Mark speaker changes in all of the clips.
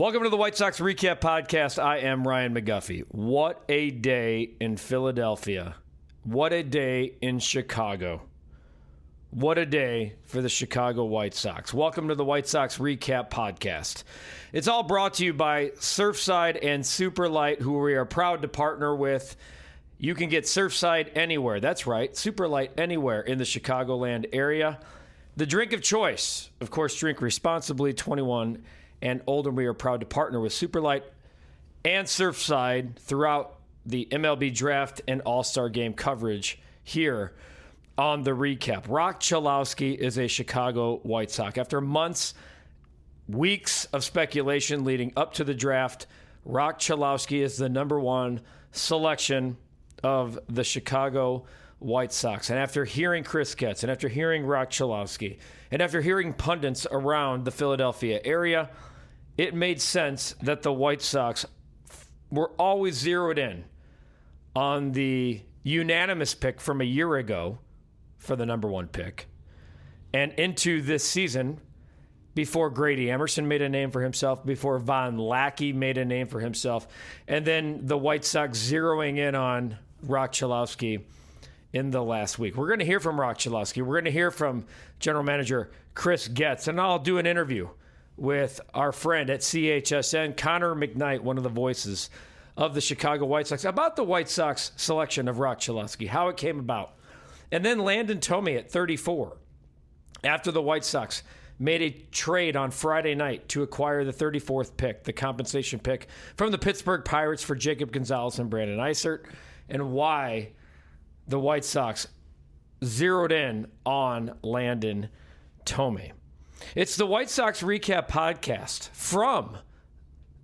Speaker 1: Welcome to the White Sox REKAP Podcast. I am Ryan McGuffey. What a day in Philadelphia. What a day in Chicago. What a day for the Chicago White Sox. Welcome to the White Sox REKAP Podcast. It's all brought to you by Surfside and Superlight, who we are proud to partner with. You can get Surfside anywhere. That's right, Superlight anywhere in the Chicagoland area. The drink of choice. Of course, drink responsibly, 21 and older. We are proud to partner with Superlight and Surfside throughout the MLB draft and All-Star game coverage here on the recap. Roch Cholowsky is a Chicago White Sox. After months, weeks of speculation leading up to the draft, Roch Cholowsky is the number one selection of the Chicago White Sox. And after hearing Chris Getz, and after hearing Roch Cholowsky, and after hearing pundits around the Philadelphia area, it made sense that the White Sox were always zeroed in on the unanimous pick from a year ago for the number one pick and into this season before Grady Emerson made a name for himself, before Von Lackey made a name for himself, and then the White Sox zeroing in on Roch Cholowsky in the last week. We're going to hear from Roch Cholowsky. We're going to hear from General Manager Chris Getz, and I'll do an interview with our friend at CHSN, Connor McKnight, one of the voices of the Chicago White Sox, about the White Sox selection of Roch Cholowsky, how it came about. And then Landon Thome at 34, after the White Sox made a trade on Friday night to acquire the 34th pick, the compensation pick from the Pittsburgh Pirates for Jacob Gonzalez and Brandon Eisert, and why the White Sox zeroed in on Landon Thome. It's the White Sox REKAP Podcast from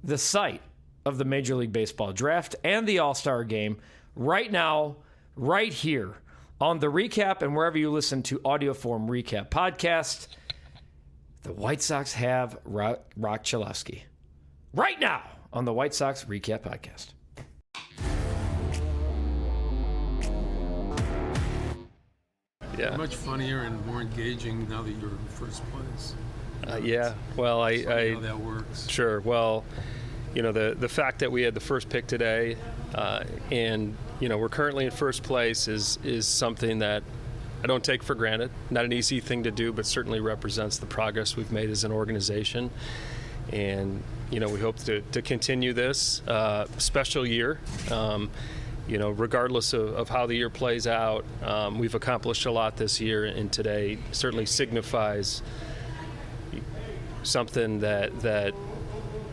Speaker 1: the site of the Major League Baseball draft and the All-Star game right now, right here on the Recap and wherever you listen to audio form REKAP Podcast. The White Sox have Roch Cholowsky right now on the White Sox REKAP Podcast.
Speaker 2: Yeah. Much funnier and more engaging now that you're in first place.
Speaker 3: Yeah, well, I
Speaker 2: how that works.
Speaker 3: Sure. Well, you know, the fact that we had the first pick today, and you know we're currently in first place is something that I don't take for granted. Not an easy thing to do, but certainly represents the progress we've made as an organization. And you know, we hope to continue this special year. You know, regardless of how the year plays out, we've accomplished a lot this year, and today certainly signifies something that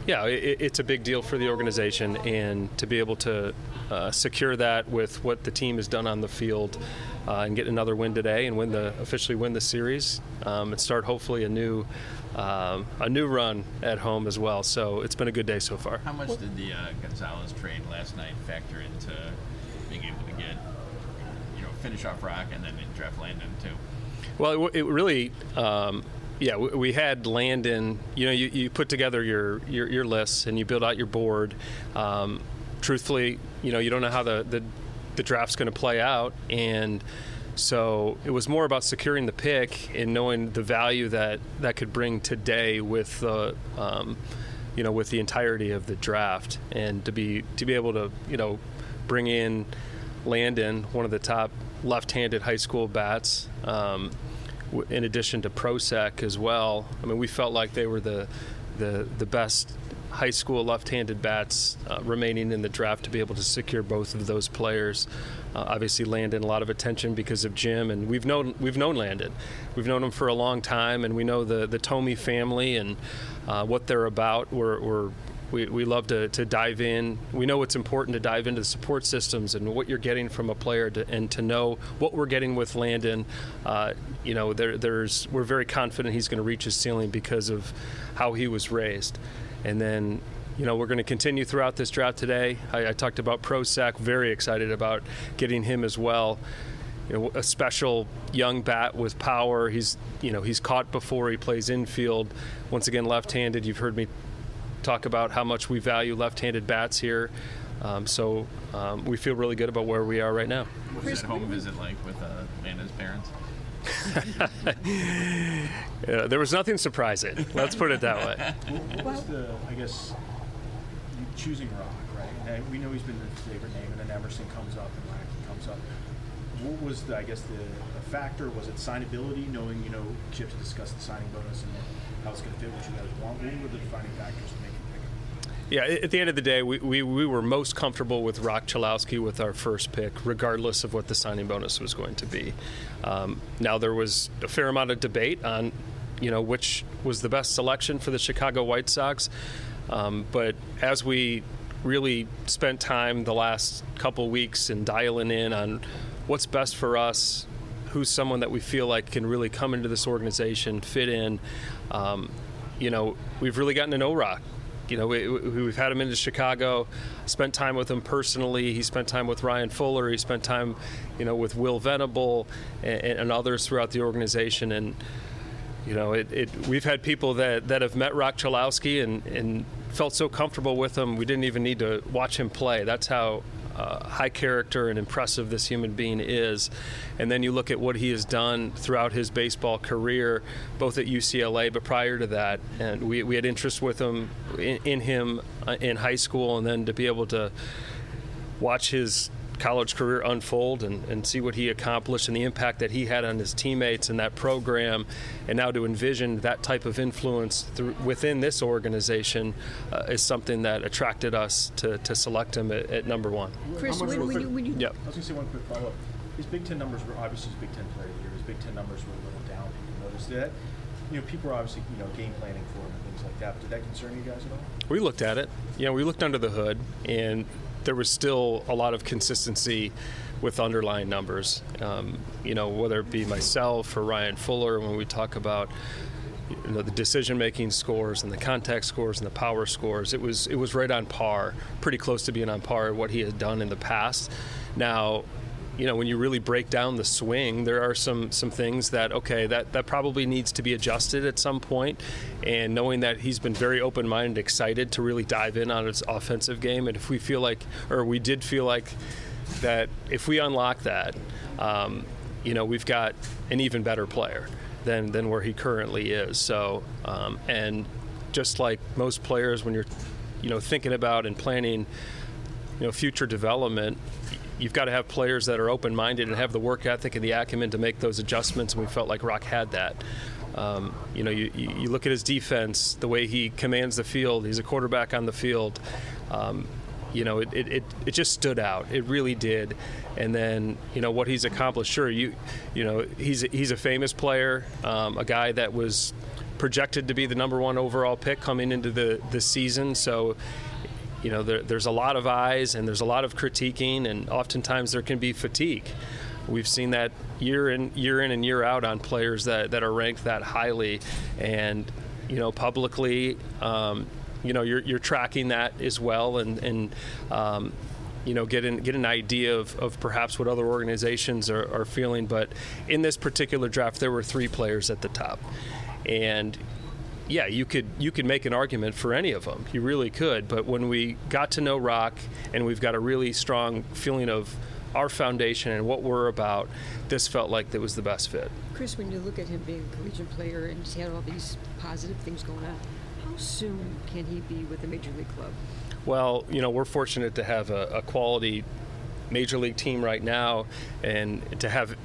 Speaker 3: yeah, it's a big deal for the organization, and to be able to secure that with what the team has done on the field and get another win today and officially win the series and start hopefully a new run at home as well. So it's been a good day so far.
Speaker 4: How much did the Gonzalez trade last night factor into being able to get, finish off Roch and then draft Landon too?
Speaker 3: Well, it really, yeah, we had Landon. You know, you put together your lists and you build out your board. Truthfully, you know, you don't know how the draft's going to play out, and so it was more about securing the pick and knowing the value that could bring today with the, with the entirety of the draft, and to be able to, bring in Landon, one of the top left-handed high school bats, in addition to Prosek as well. I mean, we felt like they were the best high school left-handed bats remaining in the draft to be able to secure both of those players. Obviously, Landon, a lot of attention because of Jim, and we've known Landon. We've known him for a long time, and we know the Thome family and what they're about. We love to dive in. We know it's important to dive into the support systems and what you're getting from a player, and to know what we're getting with Landon. We're very confident he's going to reach his ceiling because of how he was raised. And then, we're going to continue throughout this draft today. I talked about Prosek, very excited about getting him as well. A special young bat with power. He's caught before, he plays infield. Once again, left-handed. You've heard me talk about how much we value left-handed bats here. So we feel really good about where we are right now.
Speaker 4: What was that home visit like with Landon's parents?
Speaker 3: There was nothing surprising. Let's put it that way.
Speaker 5: What was you choosing Roch, right? And we know he's been the favorite name, and then Emerson comes up and Lackey comes up. What was the factor? Was it signability, knowing, Chip's discussed the signing bonus and how it's going to fit what you guys want? What were the defining factors to make you pick him?
Speaker 3: Yeah, at the end of the day, we were most comfortable with Roch Cholowsky with our first pick, regardless of what the signing bonus was going to be. Now, there was a fair amount of debate on, which was the best selection for the Chicago White Sox. But as we really spent time the last couple weeks and dialing in on what's best for us, who's someone that we feel like can really come into this organization, fit in, we've really gotten to know Roch. We've had him into Chicago, spent time with him personally. He spent time with Ryan Fuller. He spent time, with Will Venable and others throughout the organization. And, we've had people that have met Roch Cholowsky and felt so comfortable with him, we didn't even need to watch him play. That's how high character and impressive this human being is. And then you look at what he has done throughout his baseball career, both at UCLA, but prior to that, and we had interest with him in high school, and then to be able to watch his college career unfold and see what he accomplished and the impact that he had on his teammates and that program, and now to envision that type of influence within this organization is something that attracted us to select him at number one.
Speaker 6: Chris, when you
Speaker 3: Yep.
Speaker 5: I was going to say one quick follow-up. His Big Ten numbers were obviously his Big Ten player of the year. His Big Ten numbers were a little down. People noticed that. People were obviously game planning for him and things like that. But did that concern you guys at all?
Speaker 3: We looked at it. We looked under the hood, and there was still a lot of consistency with underlying numbers. Whether it be myself or Ryan Fuller, when we talk about the decision-making scores and the contact scores and the power scores, it was right on par, pretty close to being on par with what he had done in the past. Now, when you really break down the swing, there are some things that probably needs to be adjusted at some point. And knowing that he's been very open-minded, excited to really dive in on his offensive game, and if we feel like, or we did feel like, that if we unlock that, we've got an even better player than where he currently is. So, and just like most players, when you're thinking about and planning, future development, you've got to have players that are open-minded and have the work ethic and the acumen to make those adjustments, and we felt like Roch had that. You look at his defense, the way he commands the field. He's a quarterback on the field. It just stood out. It really did. And then, what he's accomplished. Sure, he's a famous player, a guy that was projected to be the number one overall pick coming into the season. So, there's a lot of eyes and there's a lot of critiquing, and oftentimes there can be fatigue. We've seen that year in and year out on players that are ranked that highly, and publicly, you're tracking that as well, and get an idea of perhaps what other organizations are feeling. But in this particular draft, there were 3 players at the top, and yeah, you could make an argument for any of them. You really could. But when we got to know Roch, and we've got a really strong feeling of our foundation and what we're about, this felt like that was the best fit.
Speaker 6: Chris, when you look at him being a collegiate player and he's had all these positive things going on, how soon can he be with a major league club?
Speaker 3: Well, we're fortunate to have a quality major league team right now, and to have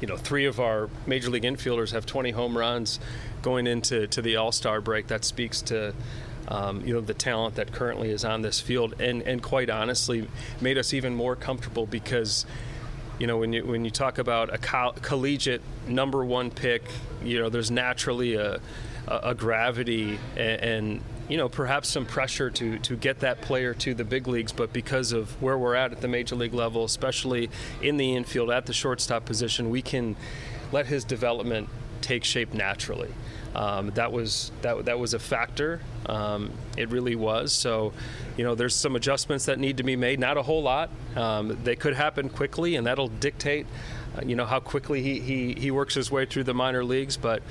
Speaker 3: 3 of our major league infielders have 20 home runs going into the All-Star break. That speaks to the talent that currently is on this field, and quite honestly made us even more comfortable, because when you talk about a collegiate number 1 pick, there's naturally a gravity and perhaps some pressure to get that player to the big leagues. But because of where we're at the major league level, especially in the infield at the shortstop position, we can let his development take shape naturally. That was a factor. It really was. So, there's some adjustments that need to be made. Not a whole lot. They could happen quickly, and that'll dictate, how quickly he works his way through the minor leagues. But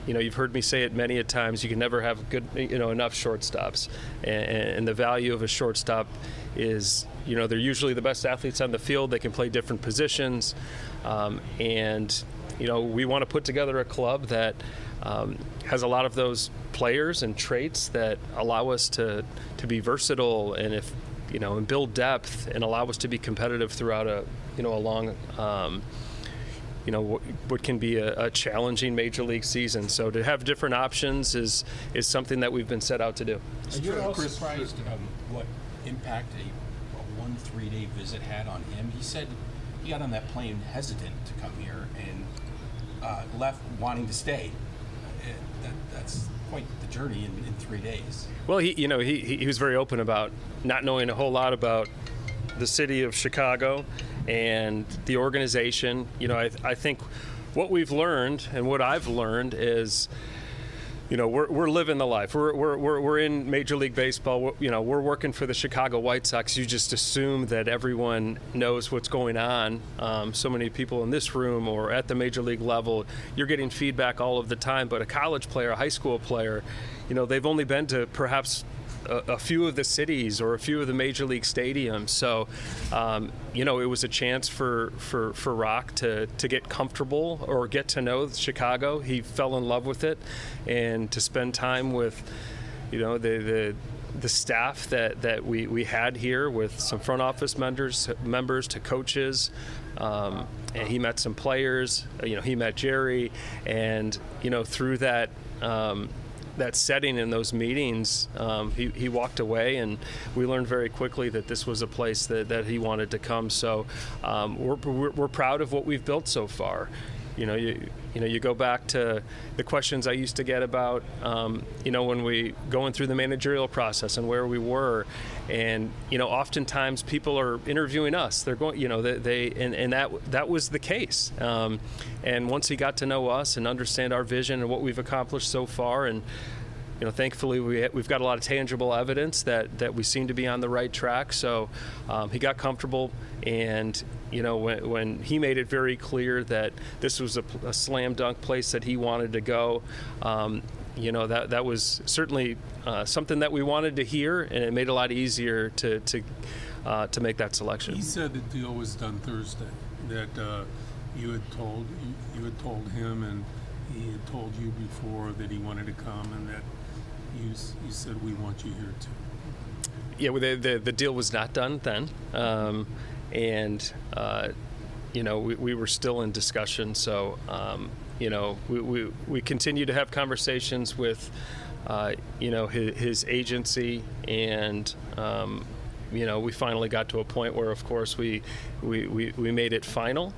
Speaker 3: you've heard me say it many a times. You can never have good, enough shortstops, and the value of a shortstop is, they're usually the best athletes on the field. They can play different positions, and we want to put together a club that has a lot of those players and traits that allow us to be versatile and and build depth and allow us to be competitive throughout a long what can be a challenging major league season. So to have different options is something that we've been set out to do.
Speaker 7: Are you at all surprised what impact a 1-3-day visit had on him? He said he got on that plane hesitant to come here and left wanting to stay. That's quite the journey in 3 days.
Speaker 3: Well, he was very open about not knowing a whole lot about the city of Chicago and the organization. I think what we've learned and what I've learned is, we're living the life. We're in Major League Baseball. We're working for the Chicago White Sox. You just assume that everyone knows what's going on. So many people in this room or at the Major League level, you're getting feedback all of the time. But a college player, a high school player, they've only been to perhaps a few of the cities or a few of the major league stadiums. So, it was a chance for Roch to get comfortable or get to know Chicago. He fell in love with it, and to spend time with, the staff that we had here, with some front office members to coaches. And he met some players. He met Jerry, and through that. That setting in those meetings, he walked away, and we learned very quickly that this was a place that he wanted to come. So we're proud of what we've built so far. You go back to the questions I used to get about, when we going through the managerial process and where we were, and oftentimes people are interviewing us. They're going, and that was the case. And once he got to know us and understand our vision and what we've accomplished so far, and thankfully we've got a lot of tangible evidence that we seem to be on the right track. So he got comfortable, and when he made it very clear that this was a slam dunk place that he wanted to go, that was certainly something that we wanted to hear, and it made it a lot easier to make that selection.
Speaker 2: He said the deal was done Thursday. That you had told him, and he had told you before that he wanted to come, and that you said, we want you here too.
Speaker 3: Yeah, well, the deal was not done then, and we were still in discussion. So we continue to have conversations with his agency, and we finally got to a point where, of course, we made it final.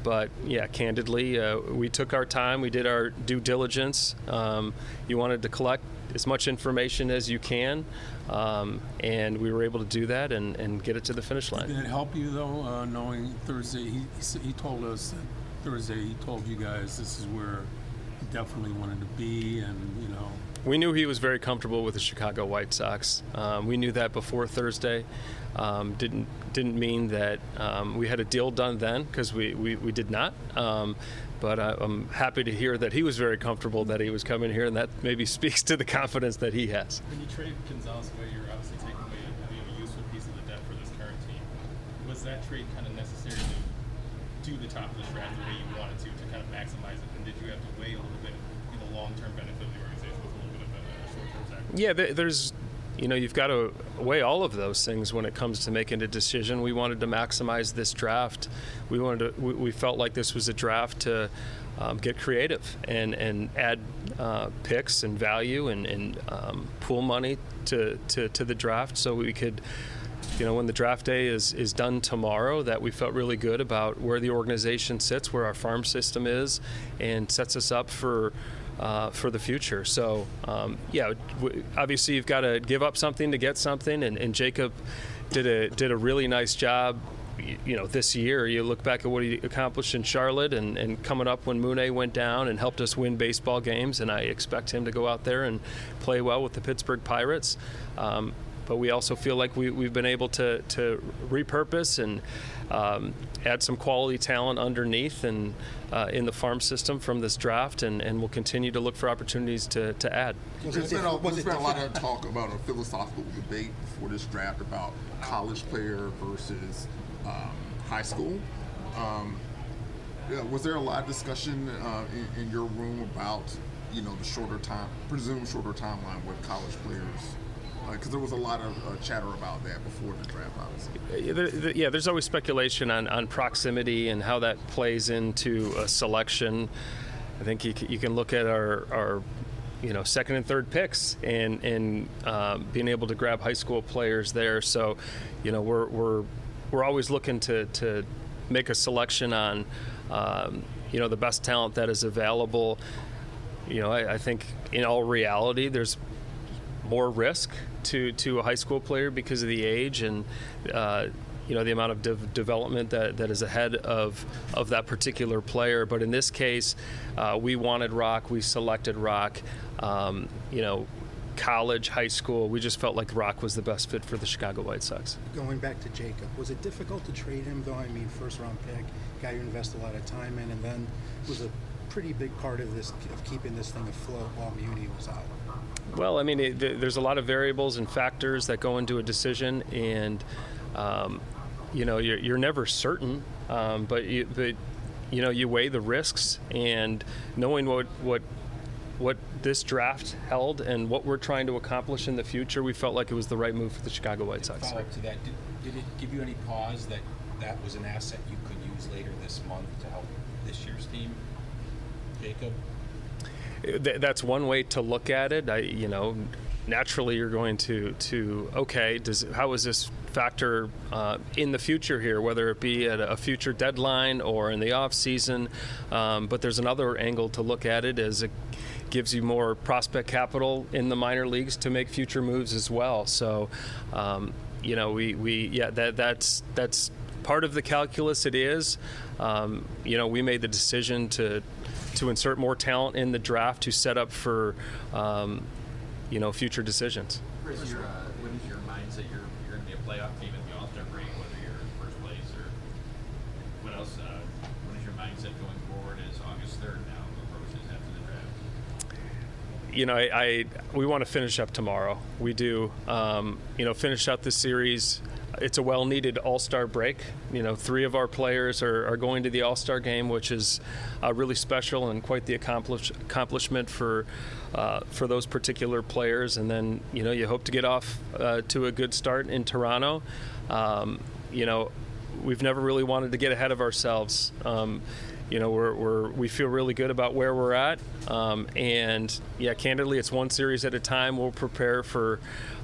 Speaker 3: But yeah, candidly, we took our time. We did our due diligence. You wanted to collect as much information as you can, and we were able to do that and get it to the finish line.
Speaker 2: Did it help you, though, knowing Thursday? He told us that Thursday he told you guys this is where he definitely wanted to be, and
Speaker 3: We knew he was very comfortable with the Chicago White Sox. We knew that before Thursday. Didn't mean that we had a deal done then, because we did not. But I'm happy to hear that he was very comfortable that he was coming here, and that maybe speaks to the confidence that he has.
Speaker 8: When you trade Gonzalez away, you're obviously taking away a useful piece of the depth for this current team. Was that trade kind of necessary to do the top of the draft the way you wanted to kind of maximize it? And did you have to weigh a little bit the long-term benefit of the organization with a little bit of a short-term sacrifice?
Speaker 3: Yeah, there's, you've got to weigh all of those things when it comes to making a decision. We wanted to maximize this draft. We felt like this was a draft to get creative and add picks and value and pool money to the draft, so we could, when the draft day is done tomorrow, that we felt really good about where the organization sits, where our farm system is, and sets us up for the future. So, obviously you've got to give up something to get something, and Jacob did a really nice job. This year, you look back at what he accomplished in Charlotte and coming up when Mooney went down and helped us win baseball games, and I expect him to go out there and play well with the Pittsburgh Pirates. But we also feel like we've been able to repurpose and add some quality talent underneath and in the farm system from this draft, and we'll continue to look for opportunities to add.
Speaker 9: There's been a lot of talk about a philosophical debate before this draft about college player versus high school. Was there a lot of discussion in your room about, the presumed shorter timeline with college players? Because there was a lot of chatter about that before the draft, obviously.
Speaker 3: There's always speculation on proximity and how that plays into a selection. I think you can look at our second and third picks and being able to grab high school players there. So, we're always looking to make a selection on the best talent that is available. I think in all reality, there's more risk to a high school player because of the age and the amount of development that is ahead of that particular player. But in this case, we wanted Roch. We selected Roch. College, high school, we just felt like Roch was the best fit for the Chicago White Sox.
Speaker 10: Going back to Jacob, was it difficult to trade him, though? I mean, first-round pick, guy you invest a lot of time in, and then was a pretty big part of keeping this thing afloat while Muni was out.
Speaker 3: Well, I mean, there's a lot of variables and factors that go into a decision, and you're never certain, but you weigh the risks, and knowing what this draft held and what we're trying to accomplish in the future, we felt like it was the right move for the Chicago White Sox.
Speaker 7: Follow up to that, did it give you any pause that was an asset you could use later this month to help this year's team, Jacob?
Speaker 3: That's one way to look at it. Naturally you're going to okay, how is this factor in the future here, whether it be at a future deadline or in the off season. But there's another angle to look at it, as it gives you more prospect capital in the minor leagues to make future moves as well. So, that's part of the calculus. It is, we made the decision to insert more talent in the draft to set up for, future decisions.
Speaker 4: Chris, what is your mindset? You're going to be a playoff team at the All-Star break, whether you're in first place or what else. What is your mindset going forward as August 3rd now approaches after the draft?
Speaker 3: We want to finish up tomorrow. We do. Finish out this series. It's a well-needed All-Star break. 3 of our players are going to the All-Star game, which is really special and quite the accomplishment for those particular players. And then, you hope to get off to a good start in Toronto. We've never really wanted to get ahead of ourselves. We feel really good about where we're at. Candidly, it's one series at a time. We'll prepare for,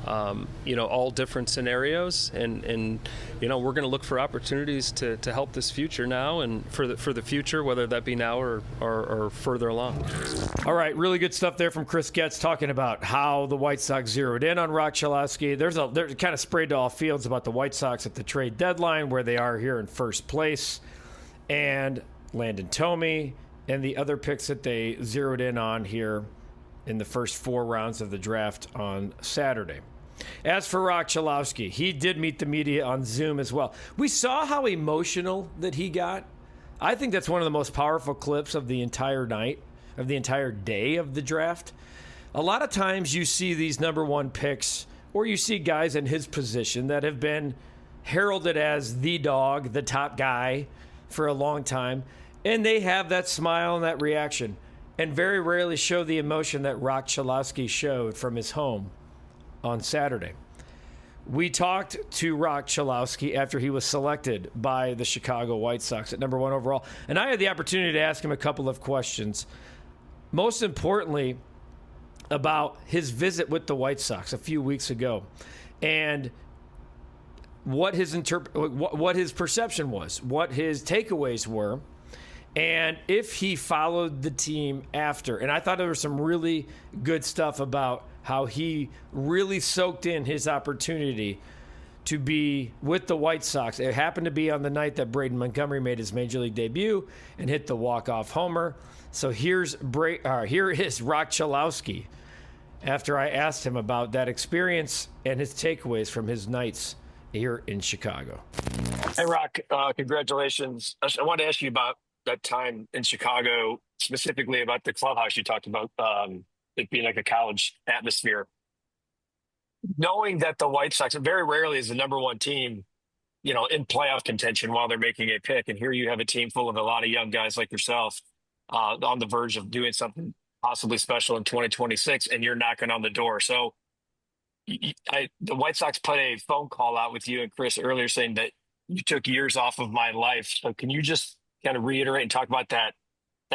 Speaker 3: all different scenarios, and we're going to look for opportunities to help this future now and for the future, whether that be now or further along.
Speaker 1: All right, really good stuff there from Chris Getz talking about how the White Sox zeroed in on Roch Cholowsky. They're kind of sprayed to all fields about the White Sox at the trade deadline, where they are here in first place, and Landon Tomey and the other picks that they zeroed in on here in the first 4 rounds of the draft on Saturday. As for Roch Cholowsky, he did meet the media on Zoom as well. We saw how emotional that he got. I think that's one of the most powerful clips of the entire night, of the entire day of the draft. A lot of times you see these number 1 picks, or you see guys in his position that have been heralded as the dog, the top guy for a long time, and they have that smile and that reaction, and very rarely show the emotion that Roch Cholowsky showed from his home on Saturday. We talked to Roch Cholowsky after he was selected by the Chicago White Sox at number 1 overall, and I had the opportunity to ask him a couple of questions. Most importantly, about his visit with the White Sox a few weeks ago, and what his perception was, what his takeaways were, and if he followed the team after. And I thought there was some really good stuff about how he really soaked in his opportunity to be with the White Sox. It happened to be on the night that Braden Montgomery made his Major League debut and hit the walk-off homer. So here is Roch Cholowsky after I asked him about that experience and his takeaways from his nights here in Chicago.
Speaker 11: Hey, Roch, congratulations. I wanted to ask you about that time in Chicago, specifically about the clubhouse. You talked about it being like a college atmosphere. Knowing that the White Sox very rarely is the number 1 team in playoff contention while they're making a pick. And here you have a team full of a lot of young guys like yourself on the verge of doing something possibly special in 2026, and you're knocking on the door. So the White Sox put a phone call out with you and Chris earlier saying that you took years off of my life. So can you just kind of reiterate and talk about that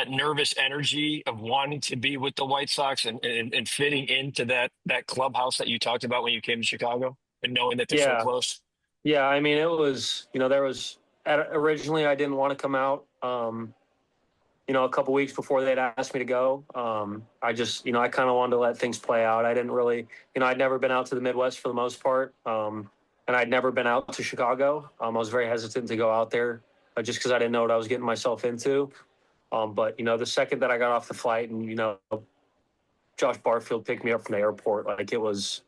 Speaker 11: nervous energy of wanting to be with the White Sox and fitting into that clubhouse that you talked about when you came to Chicago and knowing that they're so close?
Speaker 12: Yeah, I mean, it was, originally I didn't want to come out, a couple weeks before they'd asked me to go. I just, I kind of wanted to let things play out. I didn't really, I'd never been out to the Midwest for the most part. And I'd never been out to Chicago. I was very hesitant to go out there just because I didn't know what I was getting myself into. But, the second that I got off the flight and, Josh Barfield picked me up from the airport, like it was,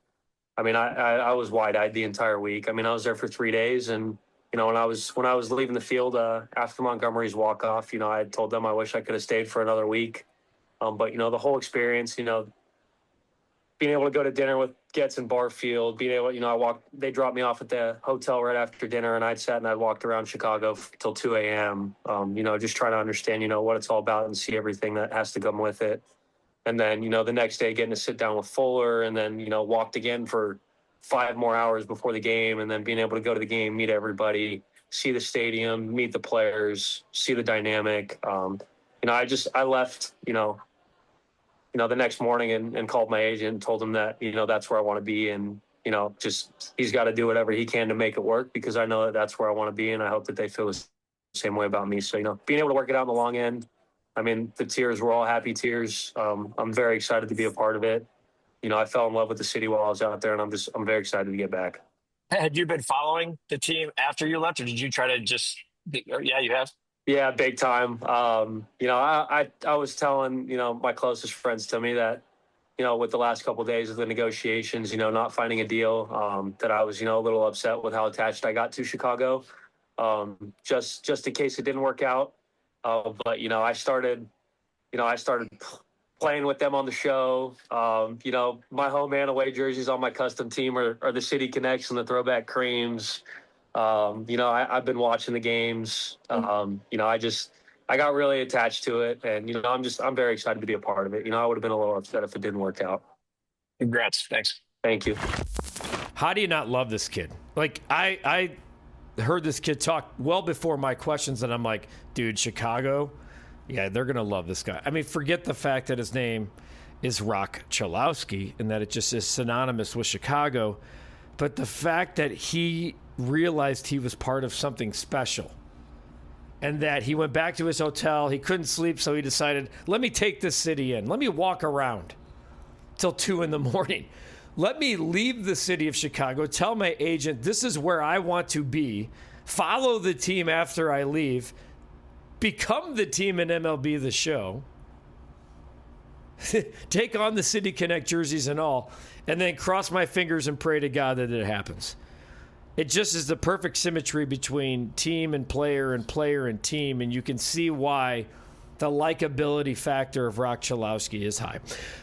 Speaker 12: I was wide-eyed the entire week. I was there for 3 days, and when I was leaving the field after Montgomery's walk-off, I had told them I wish I could have stayed for another week. But the whole experience, being able to go to dinner with Getz and Barfield, being able, they dropped me off at the hotel right after dinner, and I'd sat and I'd walked around Chicago till 2 a.m. Just trying to understand, what it's all about and see everything that has to come with it. And then, the next day getting to sit down with Fuller and then, walked again for 5 more hours before the game, and then being able to go to the game, meet everybody, see the stadium, meet the players, see the dynamic. I left, the next morning and called my agent and told him that, that's where I want to be. And, he's got to do whatever he can to make it work, because I know that that's where I want to be. And I hope that they feel the same way about me. So, being able to work it out in the long end, the tears were all happy tears. I'm very excited to be a part of it. I fell in love with the city while I was out there, and I'm very excited to get back.
Speaker 11: Had you been following the team after you left, or did you try to just? Yeah, you have.
Speaker 12: Yeah, big time. I was telling my closest friends to me that with the last couple of days of the negotiations, not finding a deal, that I was a little upset with how attached I got to Chicago. Just in case it didn't work out. But I started playing with them on the show. My home and away jerseys on my custom team are the City Connects and the Throwback Creams. I've been watching the games. I got really attached to it, and I'm very excited to be a part of it. I would have been a little upset if it didn't work out.
Speaker 11: Congrats. Thanks.
Speaker 12: Thank you.
Speaker 1: How do you not love this kid? Like, I heard this kid talk well before my questions, and I'm like, dude, Chicago, yeah, they're going to love this guy. Forget the fact that his name is Roch Cholowsky and that it just is synonymous with Chicago, but the fact that he realized he was part of something special and that he went back to his hotel, he couldn't sleep, so he decided, let me take this city in. Let me walk around till 2 a.m. Let me leave the city of Chicago, tell my agent this is where I want to be, follow the team after I leave, become the team in MLB The Show, take on the City Connect jerseys and all, and then cross my fingers and pray to God that it happens. It just is the perfect symmetry between team and player and team, and you can see why the likability factor of Roch Cholowsky is high.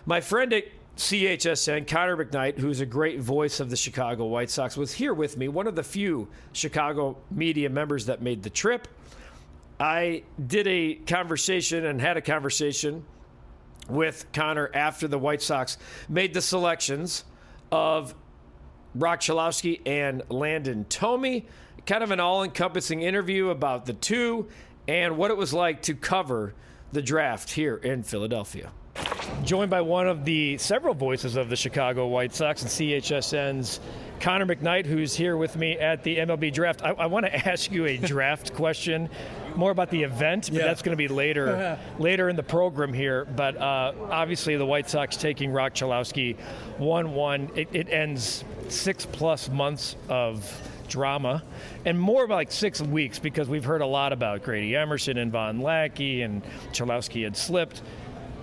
Speaker 1: My friend at CHSN, Connor McKnight, who's a great voice of the Chicago White Sox, was here with me, one of the few Chicago media members that made the trip. I did a conversation and had a conversation with Connor after the White Sox made the selections of Roch Cholowsky and Landon Tomey. Kind of an all-encompassing interview about the two and what it was like to cover the draft here in Philadelphia. Joined by one of the several voices of the Chicago White Sox and CHSN's Connor McKnight, who's here with me at the MLB draft. I want to ask you a draft question, more about the event, but that's going to be later in the program here. But obviously the White Sox taking Roch Cholowsky 1-1. It ends 6+ months of drama and more like 6 weeks, because we've heard a lot about Grady Emerson and Von Lackey, and Cholowsky had slipped.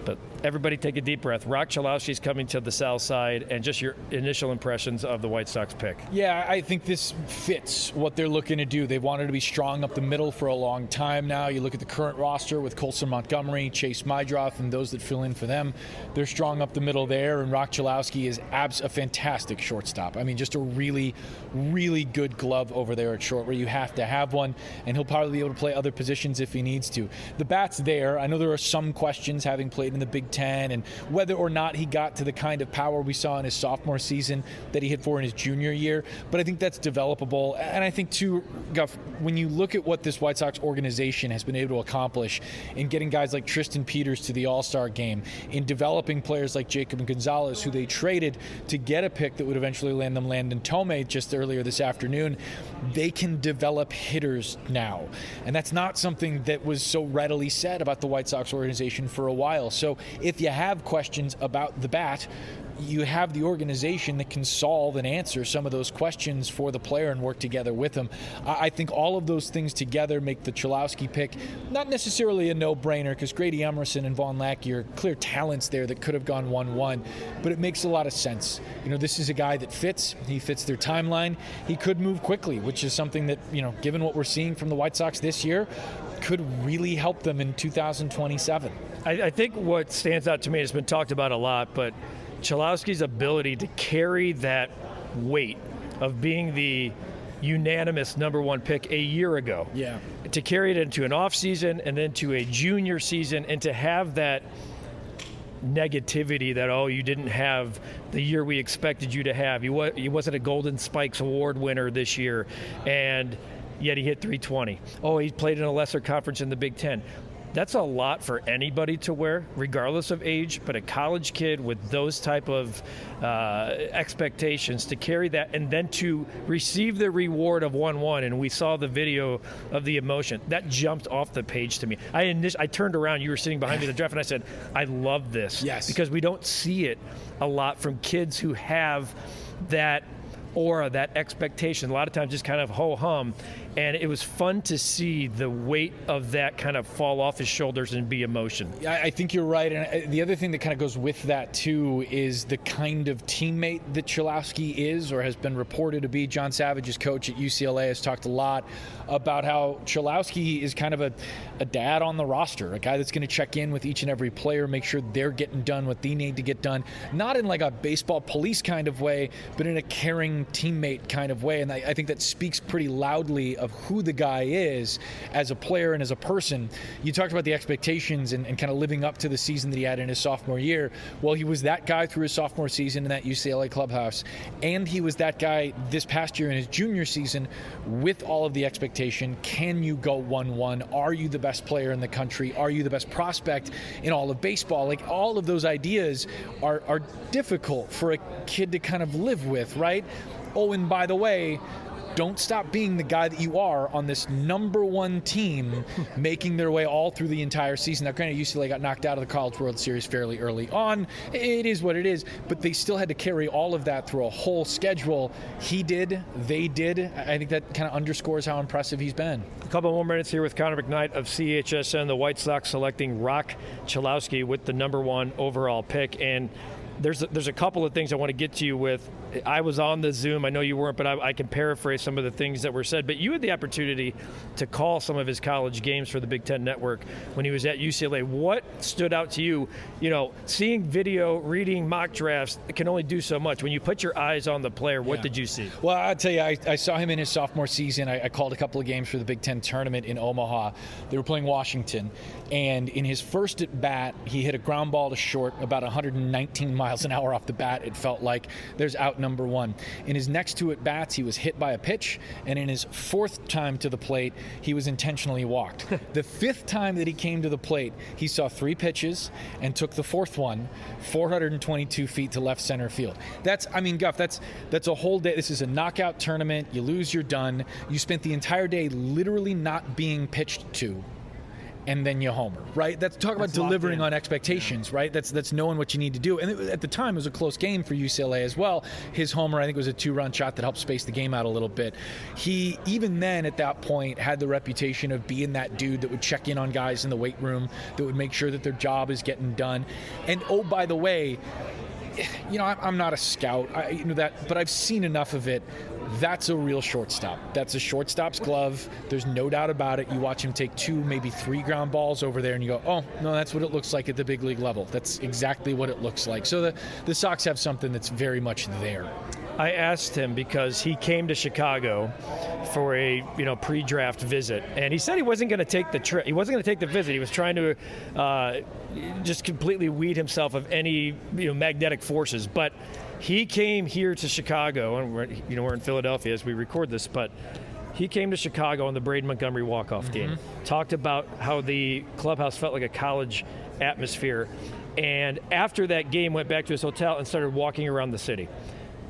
Speaker 1: But everybody take a deep breath. Roch Cholowsky is coming to the south side, and just your initial impressions of the White Sox pick.
Speaker 13: Yeah, I think this fits what they're looking to do. They've wanted to be strong up the middle for a long time now. You look at the current roster with Colson Montgomery, Chase Mydroth, and those that fill in for them. They're strong up the middle there, and Roch Cholowsky is a fantastic shortstop. I mean, just a really, really good glove over there at short where you have to have one, and he'll probably be able to play other positions if he needs to. The bat's there. I know there are some questions having played in the Big Ten and whether or not he got to the kind of power we saw in his sophomore season that he hit for in his junior year, but I think that's developable. And I think too, Guff, when you look at what this White Sox organization has been able to accomplish in getting guys like Tristan Peters to the All-Star game, in developing players like Jacob Gonzalez, who they traded to get a pick that would eventually land them Landon Tomei just earlier this afternoon, they can develop hitters now. And that's not something that was so readily said about the White Sox organization for a while. So if you have questions about the bat, you have the organization that can solve and answer some of those questions for the player and work together with him. I think all of those things together make the Cholowsky pick not necessarily a no-brainer, because Grady Emerson and Vaughn Lackey are clear talents there that could have gone 1-1, but it makes a lot of sense. You know, this is a guy that fits. He fits their timeline. He could move quickly, which is something that, you know, given what we're seeing from the White Sox this year, could really help them in 2027.
Speaker 1: I think what stands out to me, has been talked about a lot, but Cholowsky's ability to carry that weight of being the unanimous number one pick a year ago.
Speaker 13: Yeah.
Speaker 1: To carry it into an off season and then to a junior season, and to have that negativity that, oh, you didn't have the year we expected you to have. He wasn't a Golden Spikes Award winner this year, and yet he hit 320. Oh, he played in a lesser conference in the Big Ten. That's a lot for anybody to wear, regardless of age, but a college kid with those type of expectations, to carry that and then to receive the reward of 1-1, and we saw the video of the emotion. That jumped off the page to me. I turned around, you were sitting behind me in the draft, and I said, I love this.
Speaker 13: Yes.
Speaker 1: Because we don't see it a lot from kids who have that aura, that expectation. A lot of times just kind of ho-hum, and it was fun to see the weight of that kind of fall off his shoulders and be emotion.
Speaker 13: I think you're right, and the other thing that kind of goes with that too is the kind of teammate that Cholowsky is, or has been reported to be. John Savage's coach at UCLA has talked a lot about how Cholowsky is kind of a dad on the roster, a guy that's going to check in with each and every player, make sure they're getting done what they need to get done, not in like a baseball police kind of way, but in a caring teammate kind of way. And I think that speaks pretty loudly of who the guy is as a player and as a person. You talked about the expectations and kind of living up to the season that he had in his sophomore year. Well, he was that guy through his sophomore season in that UCLA clubhouse, and he was that guy this past year in his junior season with all of the expectation. Can you go 1-1? Are you the best player in the country? Are you the best prospect in all of baseball? Like, all of those ideas are difficult for a kid to kind of live with, right? Oh, and by the way, don't stop being the guy that you are on this number one team, making their way all through the entire season. Now, granted, UCLA got knocked out of the College World Series fairly early on. It is what it is, but they still had to carry all of that through a whole schedule. He did, they did. I think that kind of underscores how impressive he's been.
Speaker 1: A couple more minutes here with Connor McKnight of CHSN. The White Sox selecting Roch Cholowsky with the number one overall pick. And there's a couple of things I want to get to you with. I was on the Zoom. I know you weren't, but I can paraphrase some of the things that were said. But you had the opportunity to call some of his college games for the Big Ten Network when he was at UCLA. What stood out to you? You know, seeing video, reading mock drafts can only do so much. When you put your eyes on the player, what did you see?
Speaker 13: Well, I'll tell you, I saw him in his sophomore season. I called a couple of games for the Big Ten tournament in Omaha. They were playing Washington. And in his first at bat, he hit a ground ball to short about 119 miles an hour off the bat. It felt like there's out number one. In his next two at bats, he was hit by a pitch, and in his fourth time to the plate, he was intentionally walked. The fifth time that he came to the plate, he saw three pitches and took the fourth one 422 feet to left center field. Guff, that's a whole day. This is a knockout tournament. You lose, you're done. You spent the entire day literally not being pitched to. and then you homer, right? Talk about delivering on expectations, right? That's knowing what you need to do. And at the time, it was a close game for UCLA as well. His homer, I think, was a 2-run shot that helped space the game out a little bit. He, even then, at that point, had the reputation of being that dude that would check in on guys in the weight room, that would make sure that their job is getting done. And, oh, by the way, I'm not a scout, but I've seen enough of it. That's a real shortstop. That's a shortstop's glove. There's no doubt about it. You watch him take 2, maybe 3 ground balls over there, and you go, oh, no, that's what it looks like at the big league level. That's exactly what it looks like. So the Sox have something that's very much there.
Speaker 1: I asked him because he came to Chicago for a pre-draft visit, and he said he wasn't going to take the trip. He wasn't going to take the visit. He was trying to just completely weed himself of any magnetic forces. But he came here to Chicago, and we're in Philadelphia as we record this. But he came to Chicago on the Braden Montgomery walk-off game. Talked about how the clubhouse felt like a college atmosphere, and after that game, went back to his hotel and started walking around the city.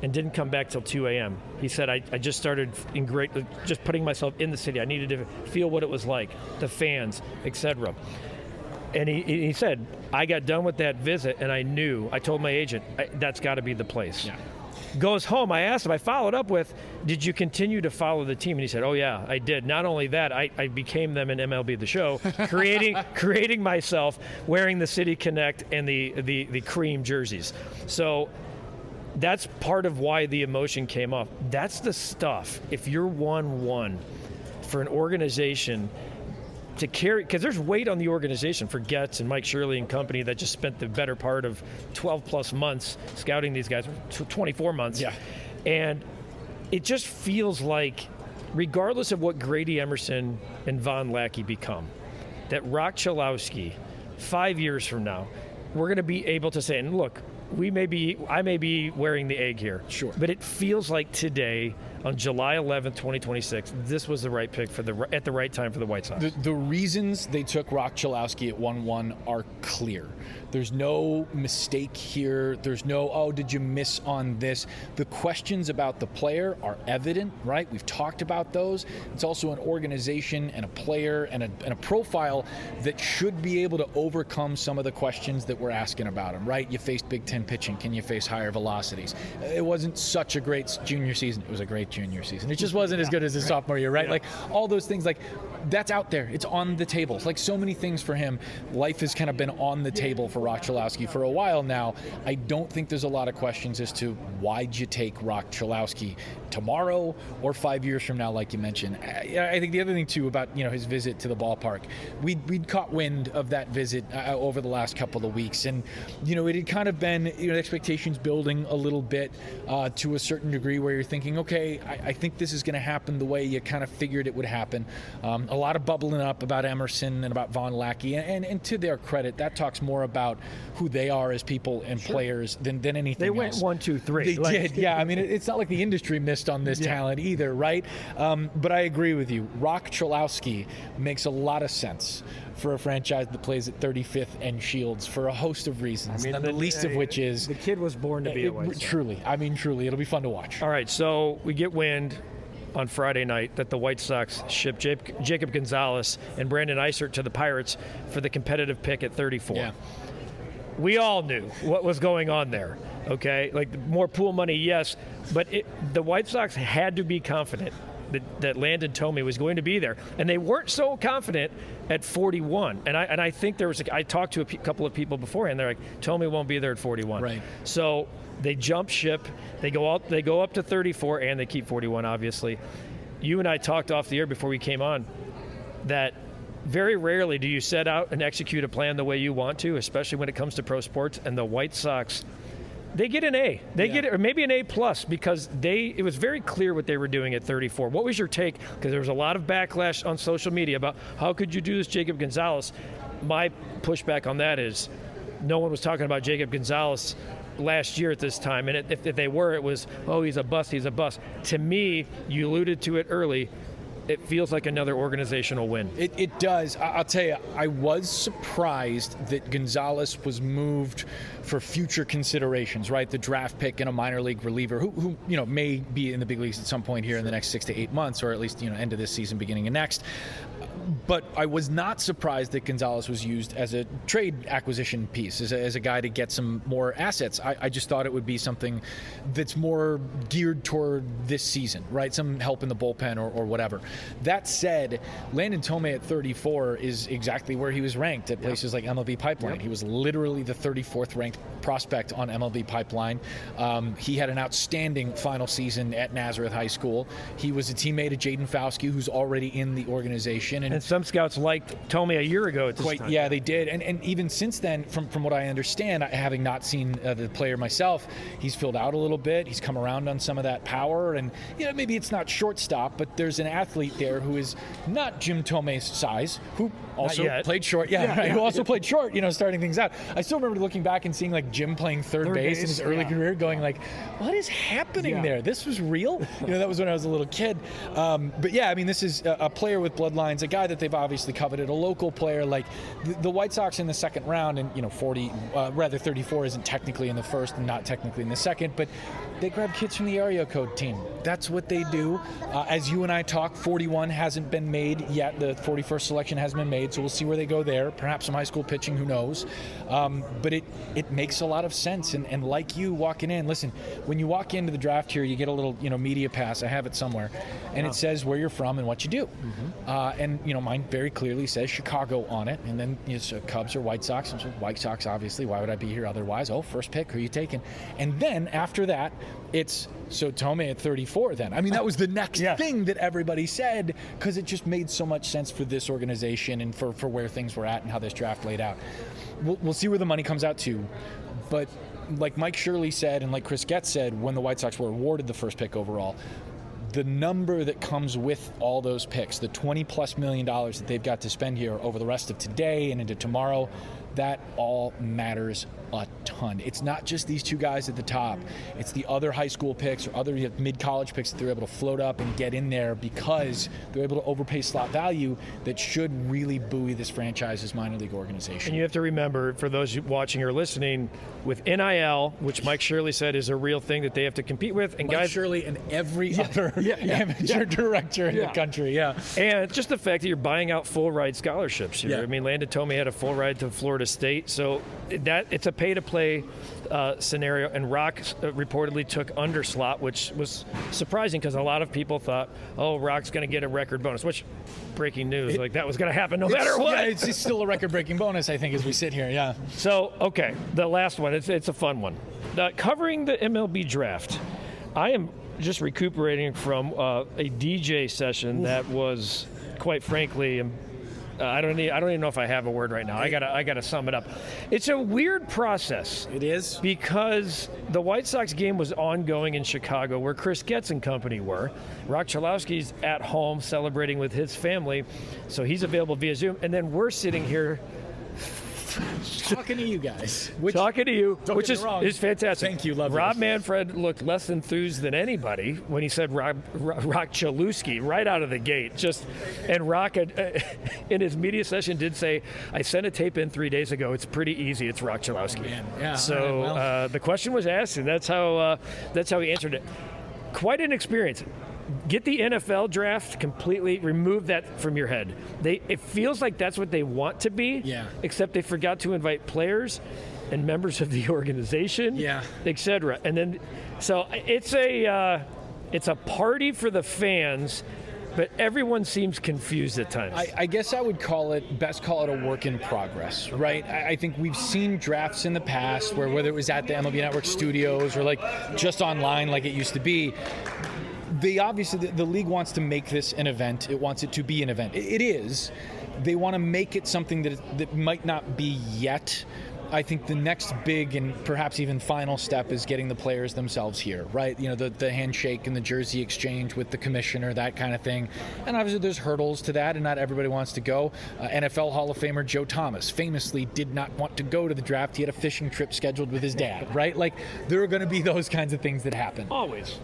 Speaker 1: And didn't come back till 2 a.m. He said, I just started just putting myself in the city. I needed to feel what it was like, the fans, etc. And he said, I got done with that visit, and I told my agent, that's got to be the place. Yeah. Goes home, I asked him, I followed up with, did you continue to follow the team? And he said, oh yeah, I did. Not only that, I became them in MLB The Show, creating myself, wearing the City Connect and the cream jerseys. So that's part of why the emotion came off. That's the stuff. If you're 1-1 for an organization to carry, because there's weight on the organization for Getz and Mike Shirley and company that just spent the better part of 12 plus months scouting these guys, 24 months. Yeah. And it just feels like, regardless of what Grady Emerson and Von Lackey become, that Roch Cholowsky, 5 years from now, we're going to be able to say, and look, I may be wearing the egg here. Sure. But it feels like today, on July 11th, 2026, this was the right pick at the right time for the White Sox.
Speaker 13: The reasons they took Roch Cholowsky at 1-1 are clear. There's no mistake here. There's no, did you miss on this? The questions about the player are evident, right? We've talked about those. It's also an organization and a player and a profile that should be able to overcome some of the questions that we're asking about him, right? You faced Big Ten pitching. Can you face higher velocities? It wasn't such a great junior season. It was a great junior season. It just wasn't as good as his sophomore year, right? Yeah. Like all those things, like that's out there. It's on the table. It's like so many things for him. Life has kind of been on the table for Roch Cholowsky for a while now. I don't think there's a lot of questions as to why'd you take Roch Cholowsky tomorrow or 5 years from now, like you mentioned. I think the other thing too about his visit to the ballpark, we'd caught wind of that visit over the last couple of weeks, and it had kind of been expectations building a little bit to a certain degree, where you're thinking, okay, I think this is going to happen the way you kind of figured it would happen. A lot of bubbling up about Emerson and about Von Lackey, and to their credit, that talks more about who they are as people and players than anything
Speaker 1: They
Speaker 13: else.
Speaker 1: went 1, 2, 3.
Speaker 13: They did, yeah. I mean, it's not like the industry missed on this talent either, right? But I agree with you. Roch Cholowsky makes a lot of sense for a franchise that plays at 35th and Shields for a host of reasons, and the least of which is
Speaker 1: the kid was born to be a White Sox.
Speaker 13: Truly, it'll be fun to watch.
Speaker 1: All right, so we get wind on Friday night that the White Sox shipped Jacob Gonzalez and Brandon Eisert to the Pirates for the competitive pick at 34. Yeah. We all knew what was going on there, okay? Like, more pool money, yes, but the White Sox had to be confident that Landon Tomey was going to be there, and they weren't so confident at 41. And I think I talked to a couple of people beforehand. They're like, Tomey won't be there at 41.
Speaker 13: Right.
Speaker 1: So they jump ship. They go up to 34, and they keep 41. Obviously, you and I talked off the air before we came on that very rarely do you set out and execute a plan the way you want to, especially when it comes to pro sports. And the White Sox, they get an A. They get it, or maybe an A+, because it was very clear what they were doing at 34. What was your take? Because there was a lot of backlash on social media about how could you do this, Jacob Gonzalez. My pushback on that is no one was talking about Jacob Gonzalez last year at this time, and if they were, it was, he's a bust. To me, you alluded to it early, it feels like another organizational win.
Speaker 13: It does. I'll tell you, I was surprised that Gonzalez was moved for future considerations, right? The draft pick and a minor league reliever who may be in the big leagues at some point here in the next 6 to 8 months, or at least, end of this season, beginning of next. But I was not surprised that Gonzalez was used as a trade acquisition piece, as a guy to get some more assets. I just thought it would be something that's more geared toward this season, right? Some help in the bullpen or whatever. That said, Landon Tomei at 34 is exactly where he was ranked at places like MLB Pipeline. He was literally the 34th ranked prospect on MLB Pipeline. He had an outstanding final season at Nazareth High School. He was a teammate of Jaden Fauske, who's already in the organization.
Speaker 1: And some scouts liked Tomei a year ago at this time.
Speaker 13: Yeah, they did. And even since then, from what I understand, having not seen the player myself, he's filled out a little bit. He's come around on some of that power. And, maybe it's not shortstop, but there's an athlete there who is not Jim Tomei's size, who also played short. Who also played short, starting things out. I still remember looking back and seeing, like, Jim playing third base in his early career, going like, what is happening there? This was real? That was when I was a little kid. But yeah, I mean, this is a player with bloodlines, a guy that they've obviously coveted, a local player. Like the White Sox in the second round, and 34 isn't technically in the first and not technically in the second, but they grab kids from the area code team. That's what they do. As you and I talk, 41 hasn't been made yet. The 41st selection hasn't been made, so we'll see where they go there. Perhaps some high school pitching, who knows? But it makes a lot of sense. And like you walking in, listen, when you walk into the draft here, you get a little media pass. I have it somewhere, and it says where you're from and what you do. And mine very clearly says Chicago on it, and then so Cubs or White Sox. So White Sox, obviously. Why would I be here otherwise? Oh, first pick. Who are you taking? And then after that, it's so Tomei at 34 then. I mean, that was the next thing that everybody said, because it just made so much sense for this organization and for where things were at and how this draft laid out. We'll see where the money comes out to. But like Mike Shirley said and like Chris Getz said when the White Sox were awarded the first pick overall, the number that comes with all those picks, the $20+ million that they've got to spend here over the rest of today and into tomorrow, that all matters a ton. It's not just these two guys at the top. It's the other high school picks or other mid-college picks that they're able to float up and get in there because they're able to overpay slot value that should really buoy this franchise's minor league organization.
Speaker 1: And you have to remember, for those watching or listening, with NIL, which Mike Shirley said is a real thing that they have to compete with, and
Speaker 13: Mike Shirley and every other amateur director in the country,
Speaker 1: and just the fact that you're buying out full ride scholarships here. I mean, Landon Tomei had a full ride to Florida State, so that it's a pay-to-play scenario, and Roch reportedly took underslot, which was surprising because a lot of people thought, Roch's going to get a record bonus, which, breaking news, that was going to happen no matter what.
Speaker 13: Yeah, it's still a record-breaking bonus, I think, as we sit here,
Speaker 1: So, okay, the last one, it's a fun one. Covering the MLB draft, I am just recuperating from a DJ session that was, quite frankly, I don't even know if I have a word right now. I gotta sum it up. It's a weird process.
Speaker 13: It is,
Speaker 1: because the White Sox game was ongoing in Chicago, where Chris Getz and company were. Roch Cholowsky's at home celebrating with his family, so he's available via Zoom. And then we're sitting here
Speaker 13: talking to you guys.
Speaker 1: Which is fantastic.
Speaker 13: Thank you, love
Speaker 1: Rob Manfred looked less enthused than anybody when he said Roch Cholowsky right out of the gate. And Roch in his media session did say, "I sent a tape in 3 days ago. It's pretty easy. It's Roch Cholowsky." So the question was asked, and that's how he answered it. Quite an experience. Get the NFL draft completely, remove that from your head. It feels like that's what they want to be, except they forgot to invite players and members of the organization, etc. And then, so it's a party for the fans, but everyone seems confused at times.
Speaker 13: I guess I would call it a work in progress, right? I think we've seen drafts in the past where, whether it was at the MLB Network studios or like just online like it used to be, they obviously, the league wants to make this an event. It wants it to be an event. It is. They want to make it something that might not be yet. I think the next big and perhaps even final step is getting the players themselves here, right? The handshake and the jersey exchange with the commissioner, that kind of thing. And obviously there's hurdles to that, and not everybody wants to go. NFL Hall of Famer Joe Thomas famously did not want to go to the draft. He had a fishing trip scheduled with his dad, right? Like, there are going to be those kinds of things that happen.
Speaker 1: Always.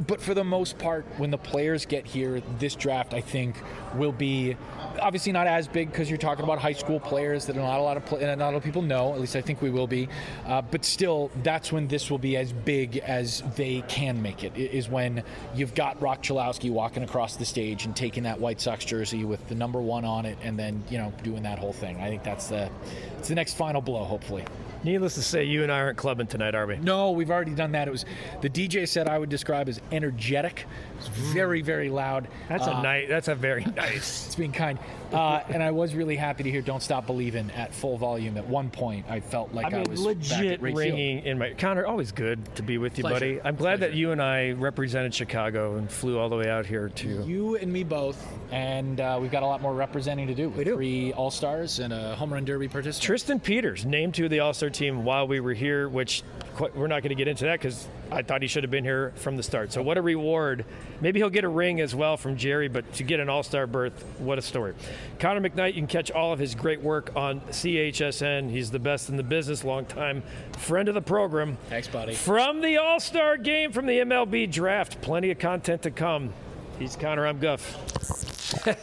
Speaker 13: But for the most part, when the players get here, this draft, I think, will be obviously not as big because you're talking about high school players that not a lot of people know. At least I think we will be. But still, that's when this will be as big as they can make it, is when you've got Roch Cholowsky walking across the stage and taking that White Sox jersey with the number 1 on it and then, doing that whole thing. I think it's the next final blow, hopefully.
Speaker 1: Needless to say, you and I aren't clubbing tonight, are we?
Speaker 13: No, we've already done that. It was the DJ said I would describe as energetic. It's very, very loud.
Speaker 1: That's a very nice.
Speaker 13: It's being kind. And I was really happy to hear "Don't Stop Believin'" at full volume. At one point, I felt like I was
Speaker 1: legit
Speaker 13: back at Wright
Speaker 1: ringing
Speaker 13: Field.
Speaker 1: in my Connor. Always good to be with you,
Speaker 13: Pleasure.
Speaker 1: buddy. I'm glad
Speaker 13: Pleasure.
Speaker 1: that you and I represented Chicago and flew all the way out here to
Speaker 13: You and me both, and we've got a lot more representing to do.
Speaker 1: We do.
Speaker 13: 3 All-Stars and a home run derby participant.
Speaker 1: Tristan Peters named to the All-Star team while we were here, which we're not going to get into that because I thought he should have been here from the start. So what a reward. Maybe he'll get a ring as well from Jerry, but to get an All-Star berth, what a story. Connor McKnight, you can catch all of his great work on CHSN. He's the best in the business, longtime friend of the program.
Speaker 13: Thanks, buddy.
Speaker 1: From the All-Star game, from the MLB draft, plenty of content to come. He's Connor, I'm Guff.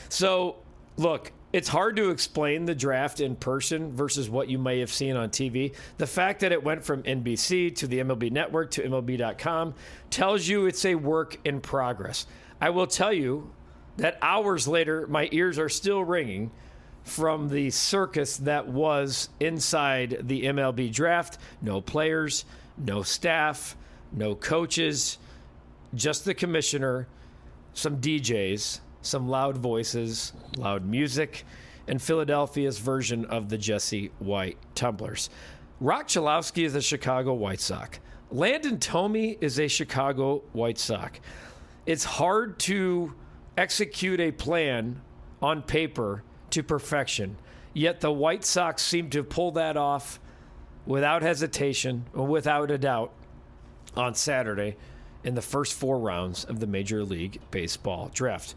Speaker 1: So, look, it's hard to explain the draft in person versus what you may have seen on TV. The fact that it went from NBC to the MLB Network to MLB.com tells you it's a work in progress. I will tell you that hours later, my ears are still ringing from the circus that was inside the MLB draft. No players, no staff, no coaches, just the commissioner, some DJs, some loud voices, loud music, and Philadelphia's version of the Jesse White tumblers. Roch Cholowsky is a Chicago White Sox. Landon Tomey is a Chicago White Sox. It's hard to execute a plan on paper to perfection, yet the White Sox seem to pull that off without hesitation or without a doubt on Saturday in the first 4 rounds of the Major League Baseball draft.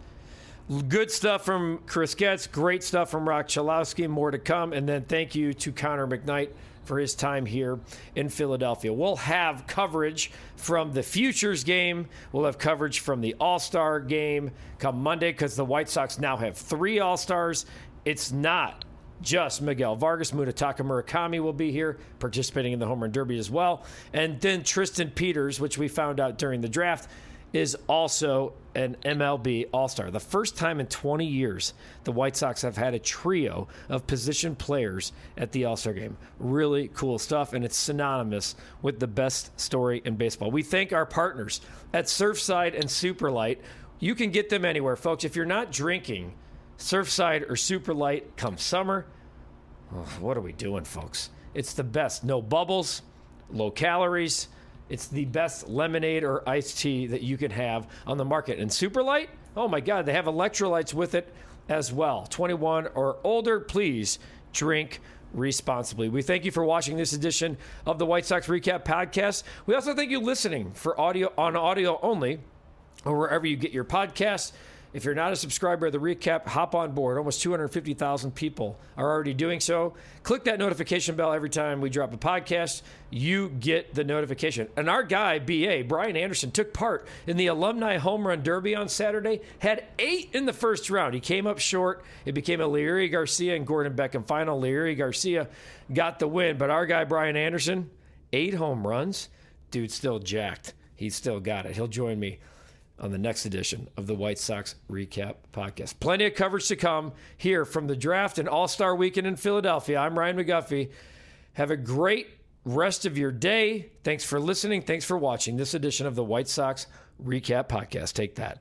Speaker 1: Good stuff from Chris Getz, great stuff from Roch Cholowsky, more to come. And then thank you to Connor McKnight for his time here in Philadelphia. We'll have coverage from the Futures game. We'll have coverage from the All-Star game come Monday because the White Sox now have 3 All-Stars. It's not just Miguel Vargas. Munetaka Murakami will be here participating in the Home Run Derby as well. And then Tristan Peters, which we found out during the draft, is also an MLB All-Star. The first time in 20 years the White Sox have had a trio of position players at the All-Star game. Really cool stuff, and it's synonymous with the best story in baseball. We thank our partners at Surfside and Superlight. You can get them anywhere, folks. If you're not drinking Surfside or Superlight come summer, what are we doing, folks? It's the best. No bubbles, low calories. It's the best lemonade or iced tea that you can have on the market. And Superlight, oh my God, they have electrolytes with it as well. 21 or older, please drink responsibly. We thank you for watching this edition of the White Sox Recap Podcast. We also thank you listening for audio only or wherever you get your podcasts. If you're not a subscriber of the Recap, hop on board. Almost 250,000 people are already doing so. Click that notification bell every time we drop a podcast. You get the notification. And our guy, BA, Brian Anderson, took part in the Alumni Home Run Derby on Saturday. Had 8 in the first round. He came up short. It became a Leary Garcia and Gordon Beckham final. Leary Garcia got the win. But our guy, Brian Anderson, 8 home runs. Dude's still jacked. He's still got it. He'll join me on the next edition of the White Sox Recap Podcast. Plenty of coverage to come here from the draft and All-Star Weekend in Philadelphia. I'm Ryan McGuffey. Have a great rest of your day. Thanks for listening. Thanks for watching this edition of the White Sox Recap Podcast. Take that.